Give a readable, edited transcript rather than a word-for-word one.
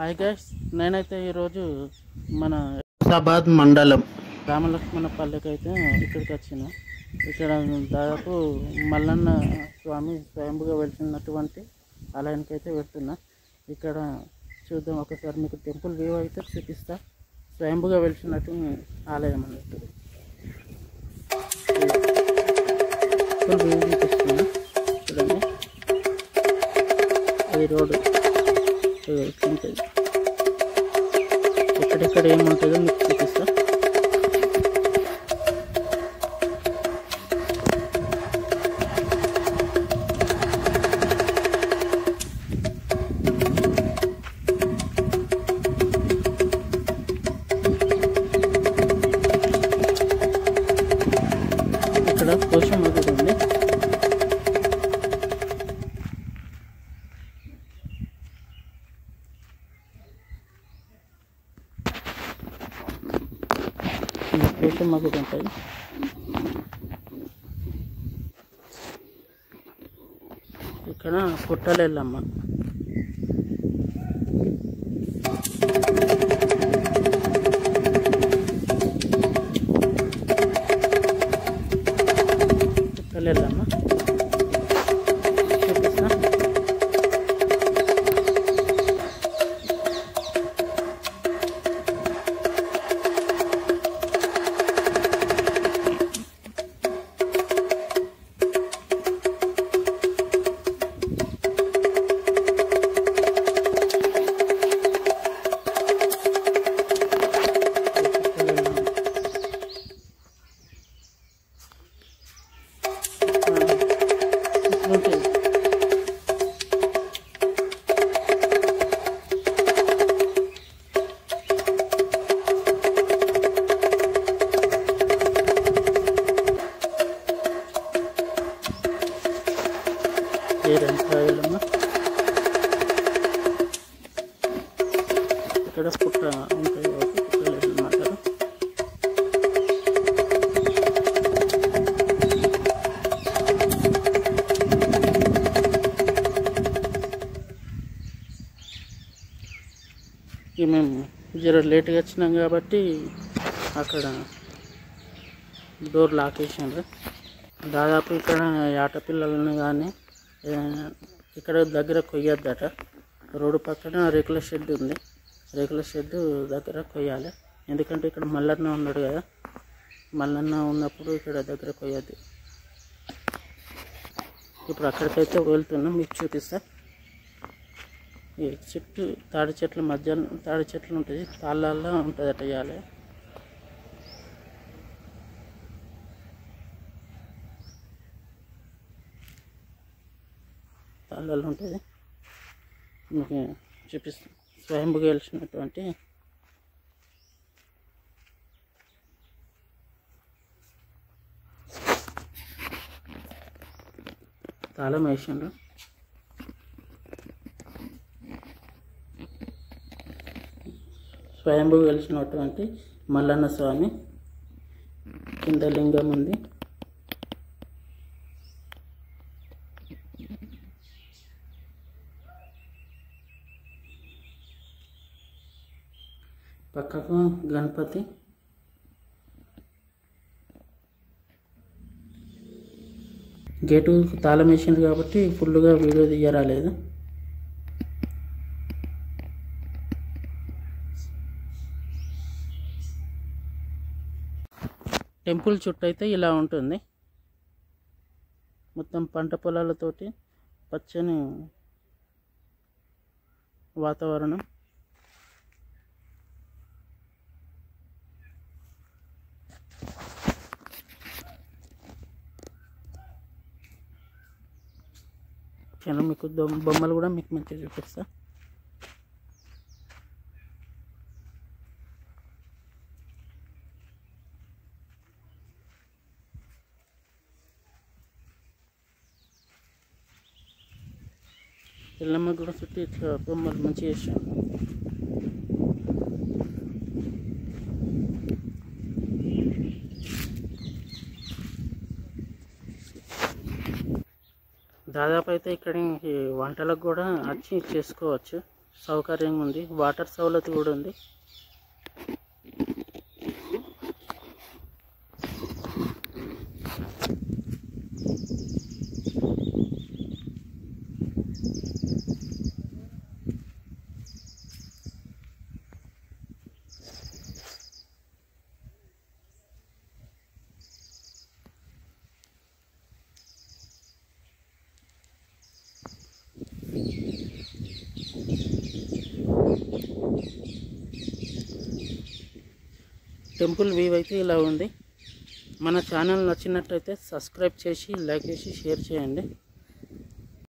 Hi guys, నేనైతే ఈరోజు మన హైదరాబాద్ మండలం రామలక్ష్మణపల్లికి అయితే ఇక్కడికి వచ్చిన. ఇక్కడ దాదాపు మల్లన్న స్వామి స్వయంభుగా వెళ్తున్నటువంటి ఆలయానికి అయితే వెళ్తున్నా. ఇక్కడ చూద్దాం ఒకసారి, మీకు టెంపుల్ వ్యూ అయితే చూపిస్తా. స్వయంభుగా వెళ్తున్నట్టు ఆలయం అన్నట్టు టెంపుల్ వ్యూ చూపిస్తున్నా. చూడండి, అది రోడ్డు ఉంటుంది. ఎక్కడెక్కడ ఏముంటుందో మీకు చూపిస్తా. ఇక్కడ పోషమ్మ గుడి ఉంది. పోషమ్మ గుడి ఉంటుంది. ఇక్కడ పుట్టలు వెళ్ళమ్మ. పుట్టలు వెళ్ళమ్మ చూపిస్తా. ఇక్కడ పుట్ట ఉంటుంది కాబట్టి పుట్టలు వెళ్ళమంటారు. మేము జర లేట్గా వచ్చినాం కాబట్టి అక్కడ డోర్ లాక్ వేసిండ్రు. దాదాపు ఇక్కడ ఆటపిల్లలను కానీ ఇక్కడ దగ్గర కొయ్యొద్దట. రోడ్డు పక్కన రేకుల షెడ్ ఉంది. రేకుల షెడ్ దగ్గర కొయ్యాలి. ఎందుకంటే ఇక్కడ మల్లన్న ఉన్నాడు కదా, మల్లన్న ఉన్నప్పుడు ఇక్కడ దగ్గర కొయ్యద్దు. ఇప్పుడు అక్కడికైతే వెళ్తున్నాం, మీకు చూపిస్తా. ఈ చెట్టు తాడి చెట్ల మధ్యలో తాడి చెట్లు ఉంటుంది, తాళ్ళల్లో ఉంటుంది అట ఇవ్వాలి. తాళ్ళల్లో ఉంటుంది, మీకు చూపిస్తాం. స్వయంభుగా వెళ్తున్నటువంటి తాళం వేసిండ్రు. స్వయంభుగా వెళ్తున్నటువంటి మల్లన్న స్వామి. కింద లింగం ఉంది. పక్కకు గణపతి. గేటు తాళం వేసింది కాబట్టి ఫుల్గా వీడియో తీయరాలేదు. టెంపుల్ చుట్టూ అయితే ఇలా ఉంటుంది. మొత్తం పంట పొలాలతోటి పచ్చని వాతావరణం. మీకు బొమ్మలు కూడా మీకు మంచిగా చూపిస్తా. ఎల్లమ్మ కూడా చుట్టూ ఇట్లా బొమ్మలు మంచిగా చేసాను. దాదాపు అయితే ఇక్కడ వంటలకు కూడా వచ్చి చేసుకోవచ్చు. సౌకర్యంగా ఉంది. వాటర్ సౌలత్ కూడా ఉంది. టెంపుల్ వ్యూ అయితే ఇలా ఉంది. మన ఛానల్ నచ్చినట్టయితే సబ్స్క్రైబ్ చేసి, లైక్ చేసి, షేర్ చేయండి.